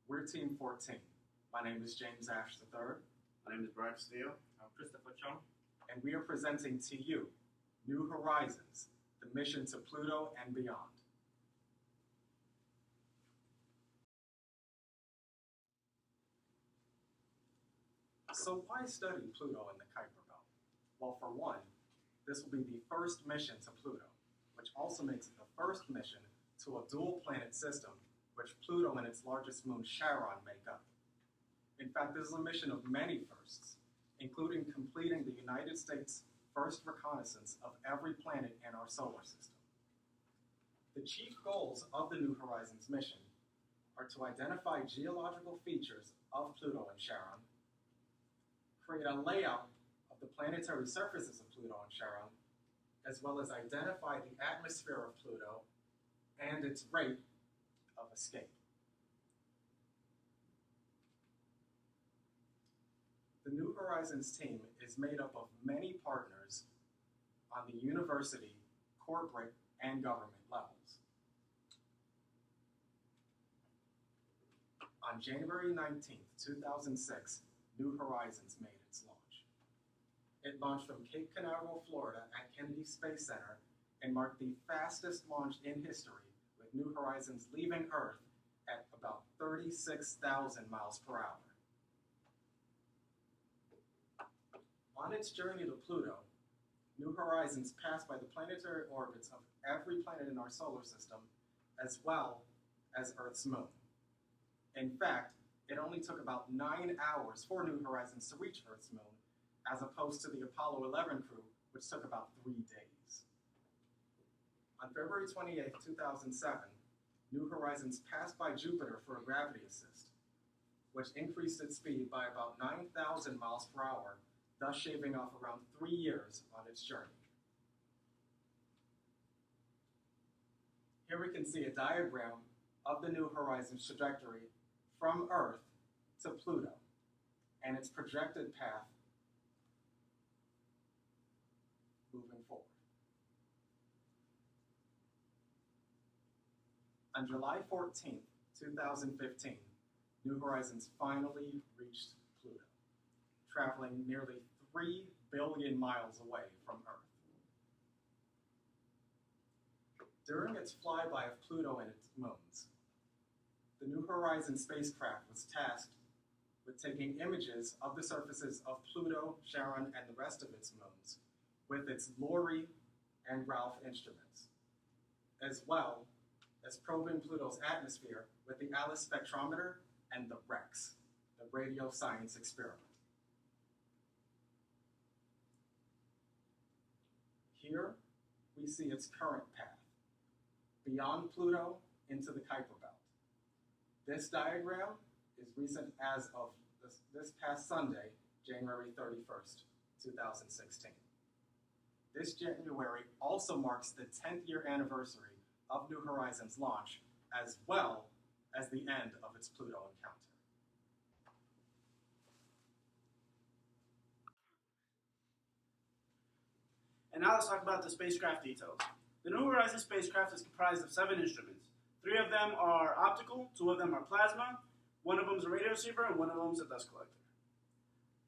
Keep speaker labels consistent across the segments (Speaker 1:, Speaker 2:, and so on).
Speaker 1: We're Team 14. My name is James Ashe III.
Speaker 2: My name is Castillo.
Speaker 3: I'm Kristopher Chung.
Speaker 1: And we are presenting to you New Horizons, the mission to Pluto and beyond. So why study Pluto in the Kuiper Belt? Well, for one, this will be the first mission to Pluto, which also makes it the first mission to a dual planet system, which Pluto and its largest moon, Charon, make up. In fact, this is a mission of many firsts, including completing the United States' first reconnaissance of every planet in our solar system. The chief goals of the New Horizons mission are to identify geological features of Pluto and Charon, create a layout of the planetary surfaces of Pluto and Charon, as well as identify the atmosphere of Pluto and its rate of escape. The New Horizons team is made up of many partners on the university, corporate, and government levels. On January 19th, 2006, New Horizons made its launch. It launched from Cape Canaveral, Florida at Kennedy Space Center and marked the fastest launch in history, with New Horizons leaving Earth at about 36,000 miles per hour. On its journey to Pluto, New Horizons passed by the planetary orbits of every planet in our solar system, as well as Earth's moon. In fact, it only took about 9 hours for New Horizons to reach Earth's moon, as opposed to the Apollo 11 crew, which took about 3 days. On February 28, 2007, New Horizons passed by Jupiter for a gravity assist, which increased its speed by about 9,000 miles per hour, thus shaving off around 3 years on its journey. Here we can see a diagram of the New Horizons trajectory from Earth to Pluto and its projected path moving forward. On July 14th, 2015, New Horizons finally reached Pluto, traveling nearly 3 billion miles away from Earth. During its flyby of Pluto and its moons, the New Horizons spacecraft was tasked with taking images of the surfaces of Pluto, Charon, and the rest of its moons with its LORRI and Ralph instruments, as well as probing Pluto's atmosphere with the ALICE spectrometer and the REX, the radio science experiment. Here, we see its current path, beyond Pluto into the Kuiper Belt. This diagram is recent as of this past Sunday, January 31st, 2016. This January also marks the 10th year anniversary of New Horizons' launch, as well as the end of its Pluto encounter.
Speaker 2: And now let's talk about the spacecraft details. The New Horizons spacecraft is comprised of 7 instruments. 3 of them are optical, 2 of them are plasma, 1 of them is a radio receiver, and 1 of them is a dust collector.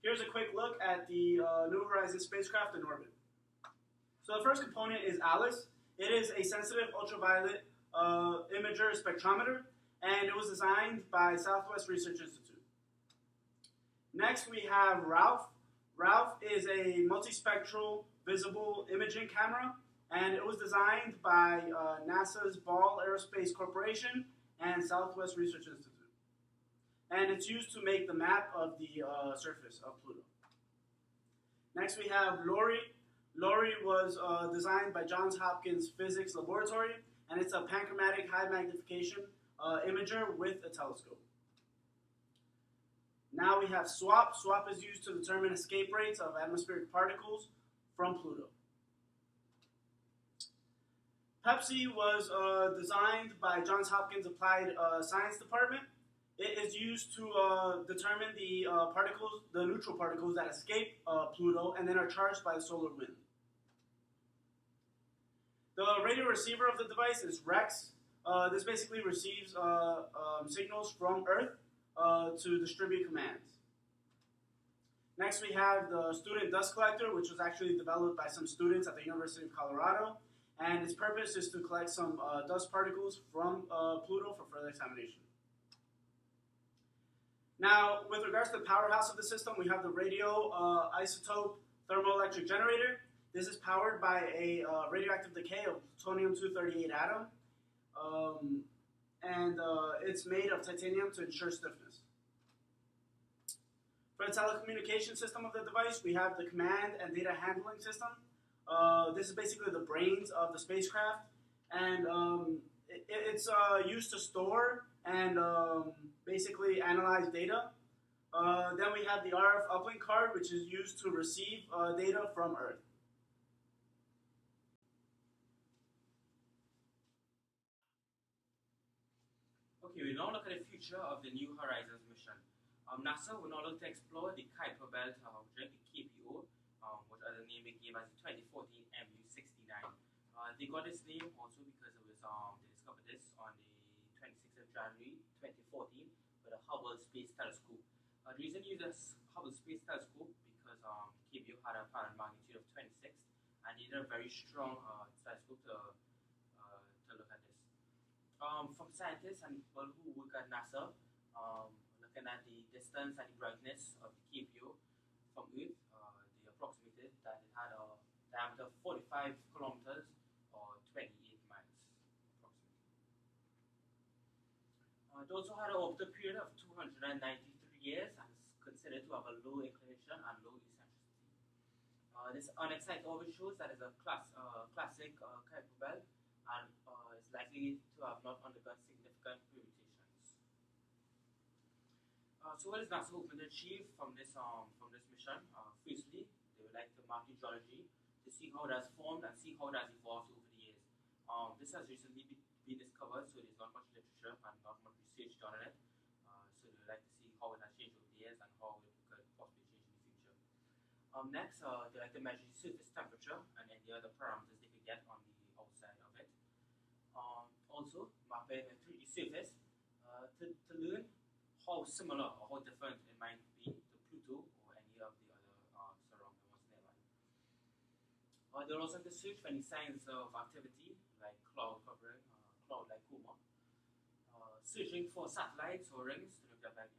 Speaker 2: Here's a quick look at the New Horizons spacecraft in orbit. So the first component is ALICE. It is a sensitive ultraviolet imager spectrometer, and it was designed by Southwest Research Institute. Next, we have Ralph. Ralph is a multispectral visible imaging camera, and it was designed by NASA's Ball Aerospace Corporation and Southwest Research Institute. And it's used to make the map of the surface of Pluto. Next, we have LORRI. LORRI was designed by Johns Hopkins Physics Laboratory, and it's a panchromatic high magnification imager with a telescope. Now we have SWAP. SWAP is used to determine escape rates of atmospheric particles from Pluto. PEPSI was designed by Johns Hopkins Applied Science Department. It is used to determine the particles, the neutral particles that escape Pluto and then are charged by the solar wind. The radio receiver of the device is REX. This basically receives signals from Earth to distribute commands. Next, we have the student dust collector, which was actually developed by some students at the University of Colorado, and its purpose is to collect some dust particles from Pluto for further examination. Now, with regards to the powerhouse of the system, we have the radioisotope thermoelectric generator. This is powered by a radioactive decay of plutonium-238 atom, and it's made of titanium to ensure stiffness. For the telecommunication system of the device, we have the command and data handling system. This is basically the brains of the spacecraft, and it's used to store and basically analyze data. Then we have the RF uplink card, which is used to receive data from Earth.
Speaker 3: Okay, we now look at the future of the New Horizons mission. NASA will now look to explore the Kuiper Belt Object, the KBO, which other name they gave as the 2014 MU69. They got this name also because it was they discovered this on the 26th of January 2014 with a Hubble Space Telescope. The reason you use this Hubble Space Telescope because the KBO had a apparent magnitude of 26 and needed a very strong telescope to look at this. From scientists and people who work at NASA, looking at the distance and the brightness of the KBO from Earth, they approximated that it had a diameter of 45 kilometers or 28 miles approximately. It also had an orbital period of 293 years and is considered to have a low inclination and low eccentricity. This unexcited orbit shows that it's a classic Kuiper belt and is likely to have not undergone significant permutations. So what is NASA hoping to achieve from this mission? Firstly, they would like to map the geology to see how it has formed and see how it has evolved over the years. This has recently been discovered, so there's not much literature and not much research done on it. So they would like to see how it has changed over the years and how it could possibly change in the future. Next, they like to measure the surface temperature and any other parameters they could get on the outside of it. Also, mapping a 3D surface to learn how similar or how different it might be to Pluto or any of the other surrounding ones nearby. They'll also have to search for any signs of activity like cloud covering, cloud-like coma. Searching for satellites or rings to look at like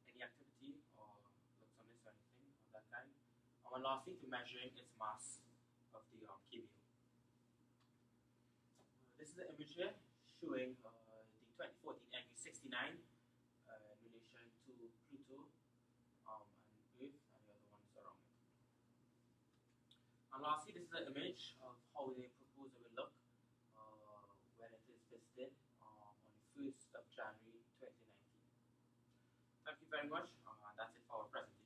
Speaker 3: any activity or looks on this or anything of that kind. And lastly, to measuring its mass of the KBO. This is the image here showing the 2014 MU69 in relation to Pluto and Earth and the other ones around it. And lastly, this is an image of how they propose it will look when it is visited on the 1st of January 2019. Thank you very much, and that's it for our presentation.